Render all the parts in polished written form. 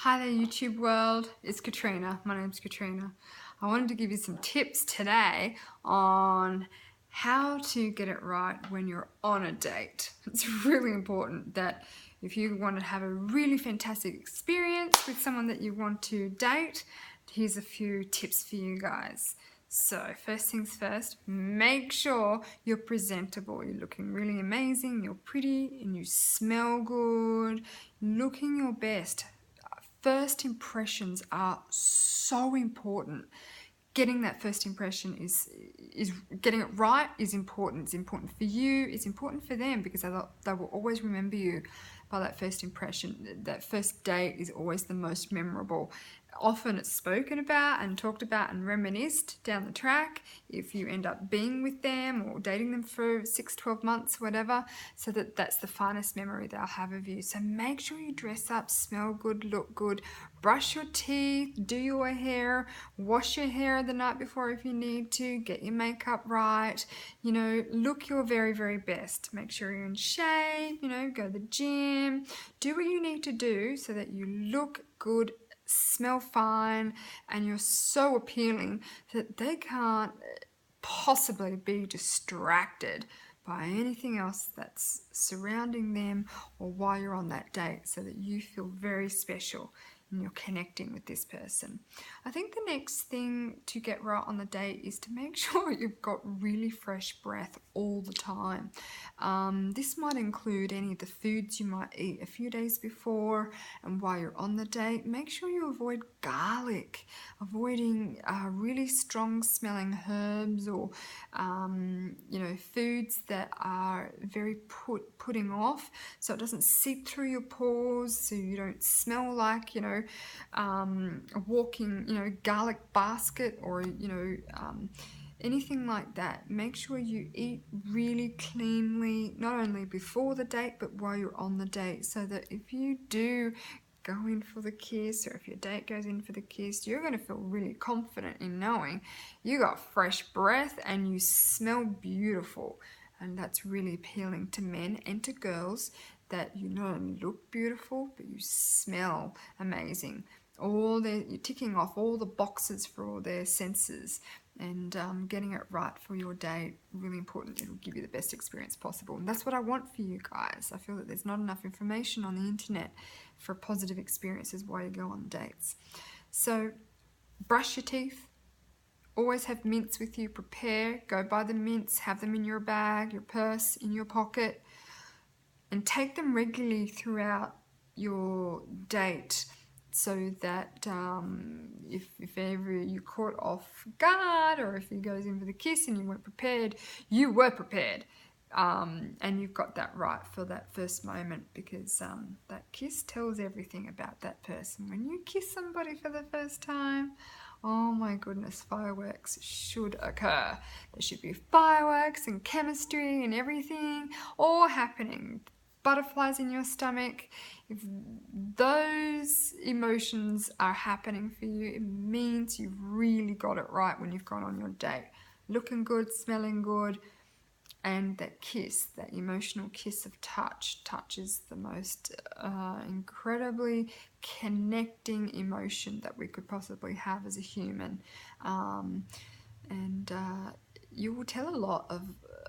Hi there YouTube world, it's Katrina. My name's Katrina. I wanted to give you some tips today on how to get it right when you're on a date. It's really important that if you want to have a really fantastic experience with someone that you want to date, here's a few tips for you guys. So first things first, make sure you're presentable. You're looking really amazing, you're pretty, and you smell good, looking your best. First impressions are so important. Getting that first impression is getting it right is important. It's important for you, it's important for them, because they will always remember you by that first impression. That first date is always the most memorable. Often it's spoken about and talked about and reminisced down the track if you end up being with them or dating them for 6-12 months, whatever, so that's the finest memory they'll have of you. So make sure you dress up, smell good, look good, brush your teeth, do your hair, wash your hair the night before if you need to, get your makeup right, look your very, very best. Make sure you're in shape, go to the gym, do what you need to do so that you look good, smell fine, and you're so appealing that they can't possibly be distracted by anything else that's surrounding them or while you're on that date, so that you feel very special and you're connecting with this person. I think the next thing to get right on the date is to make sure you've got really fresh breath all the time. This might include any of the foods you might eat a few days before and while you're on the date. Make sure you avoid garlic, avoiding really strong smelling herbs or foods that are very putting off, so it doesn't seep through your pores, so you don't smell like a walking garlic basket or anything like that. Make sure you eat really cleanly, not only before the date but while you're on the date, so that if you do go in for the kiss, or if your date goes in for the kiss, you're going to feel really confident in knowing you got fresh breath and you smell beautiful. And that's really appealing to men and to girls, that you not only look beautiful but you smell amazing. You're ticking off all the boxes for all their senses, and getting it right for your date, really important. It'll give you the best experience possible, and that's what I want for you guys. I feel that there's not enough information on the internet for positive experiences while you go on dates. So brush your teeth, always have mints with you, prepare, go buy the mints, have them in your bag, your purse, in your pocket, and take them regularly throughout your date, so that if ever you caught off guard, or if he goes in for the kiss and you weren't prepared, you were prepared, and you've got that right for that first moment, because that kiss tells everything about that person. When you kiss somebody for the first time, oh my goodness, fireworks should occur. There should be fireworks and chemistry and everything all happening. Butterflies in your stomach. If those emotions are happening for you, it means you've really got it right when you've gone on your date. Looking good, smelling good, and that kiss, that emotional kiss of touch. Touch is the most incredibly connecting emotion that we could possibly have as a human. You will tell a lot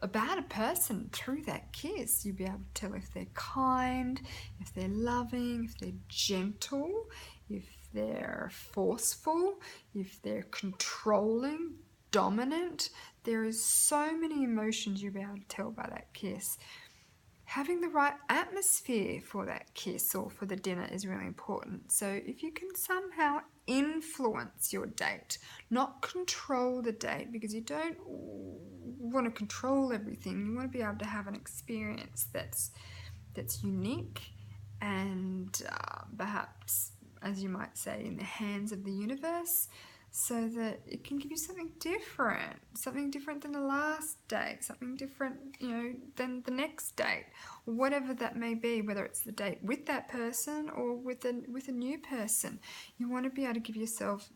about a person through that kiss. You'll be able to tell if they're kind, if they're loving, if they're gentle, if they're forceful, if they're controlling, dominant. There is so many emotions you'll be able to tell by that kiss. Having the right atmosphere for that kiss or for the dinner is really important. So if you can somehow influence your date, not control the date, because you don't want to control everything. You want to be able to have an experience that's unique and perhaps, as you might say, in the hands of the universe, so that it can give you something different than the last date, something different, than the next date, whatever that may be, whether it's the date with that person or with a new person. You want to be able to give yourself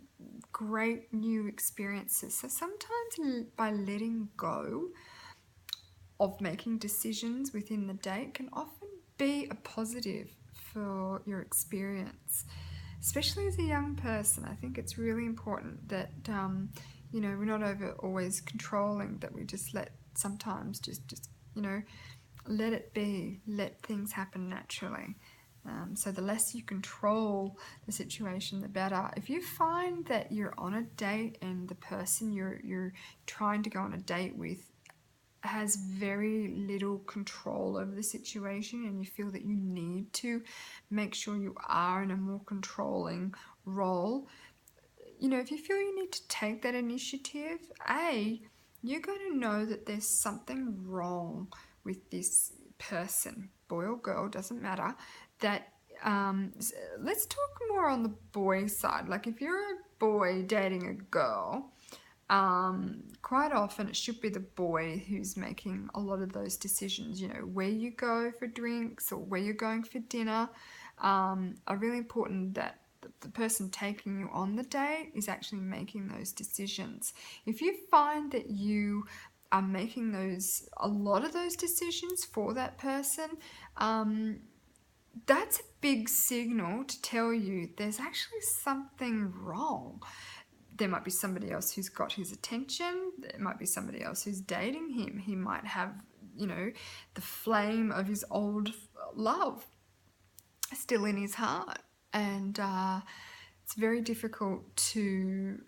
great new experiences. So sometimes by letting go of making decisions within the date can often be a positive for your experience. especially as a young person. I think it's really important that, you know, we're not always controlling, that we just let sometimes just, you know, let it be, let things happen naturally. So the less you control the situation, the better. If you find that you're on a date and the person you're trying to go on a date with has very little control over the situation, and you feel that you need to make sure you are in a more controlling role, you know, if you feel you need to take that initiative, you're going to know that there's something wrong with this person, boy or girl, doesn't matter. That let's talk more on the boy side. Like if you're a boy dating a girl, quite often it should be the boy who's making a lot of those decisions, you know, where you go for drinks or where you're going for dinner, are really important, that the person taking you on the date is actually making those decisions. If you find that you are making a lot of those decisions for that person, that's a big signal to tell you there's actually something wrong. There might be somebody else who's got his attention. There might be somebody else who's dating him. He might have, you know, the flame of his old love still in his heart. And it's very difficult to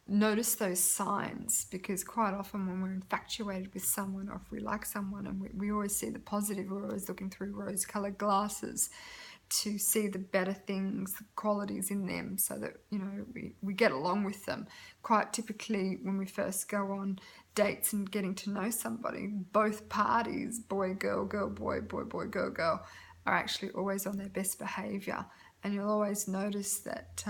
notice those signs, because quite often when we're infatuated with someone, or if we like someone and we always see the positive, we're always looking through rose-colored glasses to see the better things, the qualities in them, so that, you know, we get along with them. Quite typically when we first go on dates and getting to know somebody, both parties, boy, girl, girl, boy, boy, boy, girl, girl, are actually always on their best behaviour. And you'll always notice that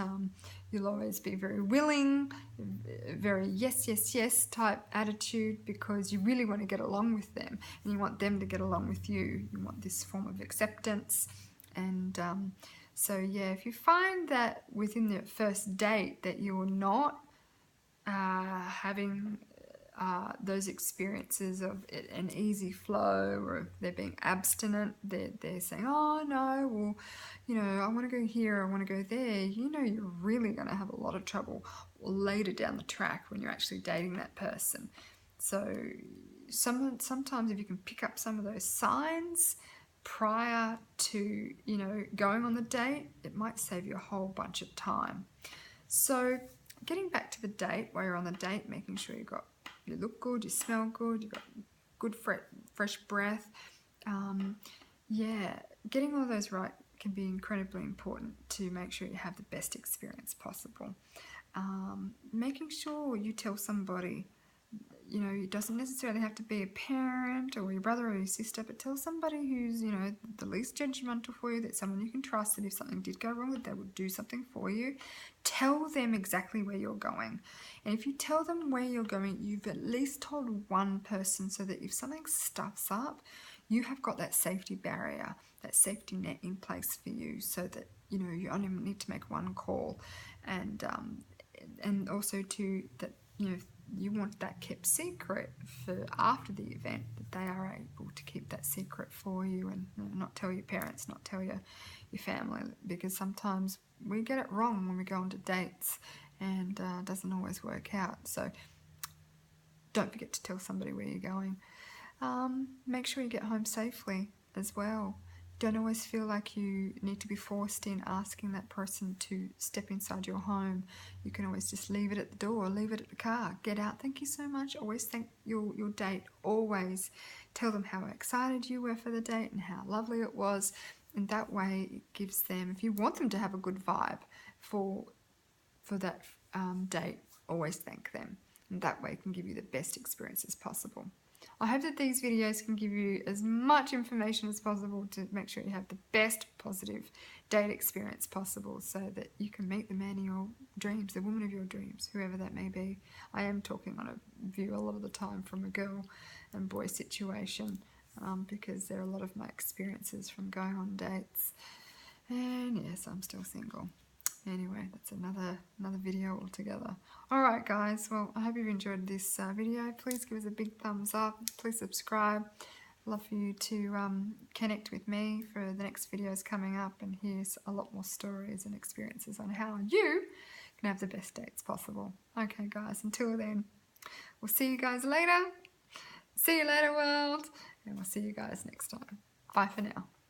you'll always be very willing, very yes, yes, yes type attitude, because you really want to get along with them and you want them to get along with you. You want this form of acceptance. And so, yeah, if you find that within the first date that you're not having those experiences of an easy flow, or if they're being abstinent, they're saying, oh no, well, you know, I want to go here, I want to go there, you know, you're really going to have a lot of trouble later down the track when you're actually dating that person. So sometimes if you can pick up some of those signs prior to, you know, going on the date, it might save you a whole bunch of time. So getting back to the date, while you're on the date, making sure you look good, you smell good, you've got good fresh breath. Yeah, getting all those right can be incredibly important to make sure you have the best experience possible. Making sure you tell somebody, you know, it doesn't necessarily have to be a parent or your brother or your sister, but tell somebody who's, you know, the least judgmental for you, that someone you can trust, that if something did go wrong, that they would do something for you. Tell them exactly where you're going. And if you tell them where you're going, you've at least told one person, so that if something stuffs up, you have got that safety barrier, that safety net in place for you, so that, you know, you only need to make one call. And also too, that, you know, you want that kept secret for after the event, that they are able to keep that secret for you, and, you know, not tell your parents, not tell your family, because sometimes we get it wrong when we go on to dates, and it doesn't always work out. So don't forget to tell somebody where you're going. Make sure you get home safely as well. Don't always feel like you need to be forced in asking that person to step inside your home. You can always just leave it at the door, leave it at the car, get out, thank you so much. Always thank your date. Always tell them how excited you were for the date and how lovely it was. And that way it gives them, if you want them to have a good vibe for that date, always thank them. And that way it can give you the best experience as possible. I hope that these videos can give you as much information as possible to make sure you have the best positive date experience possible, so that you can meet the man of your dreams, the woman of your dreams, whoever that may be. I am talking on a view a lot of the time from a girl and boy situation, because there are a lot of my experiences from going on dates. And yes, I'm still single. Anyway, that's another video altogether. Alright guys, well, I hope you've enjoyed this video. Please give us a big thumbs up. Please subscribe. love for you to connect with me for the next videos coming up and hear a lot more stories and experiences on how you can have the best dates possible. Okay, guys, until then, we'll see you guys later. See you later, world. And we'll see you guys next time. Bye for now.